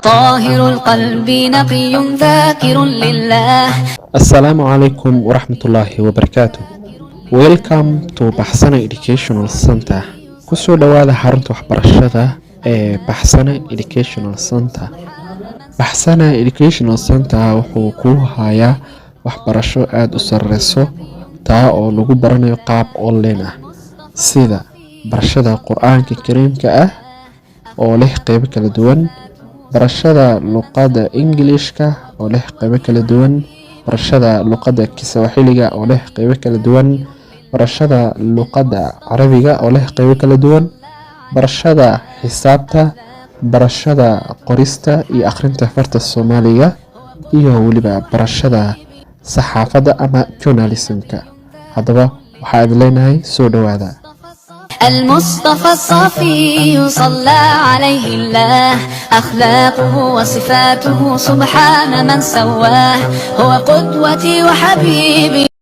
طاهر القلب نقي ذاكر لله. السلام عليكم ورحمة الله وبركاته. Welcome to Baxsana Educational Center. Kusoo dhawaada xarunta waxbarashada ee Baxsana Educational Center. Baxsana Educational Center wuxuu ku hayaa waxbarasho aad u sareyso taa oo lagu baranayo qaab online ah, sida barashada Qur'aanka Kariimka ah oo leh qaybo kala duwan, barashada luqadda Englishka oo leh qaybo kala duwan, barashada luqadda Kiswahiliga oo leh qaybo kala duwan, barashada luqadda Carabiga oo leh qaybo kala duwan, barashada xisaabta, barashada qorista iyo akhrinta farta Soomaaliga, iyo waliba barashada saxaafadda ama journalismka. Haddaba waxaad leenahay soo dhawaada. المصطفى الصافي صلى عليه الله، أخلاقه وصفاته سبحان من سواه، هو قدوتي وحبيبي.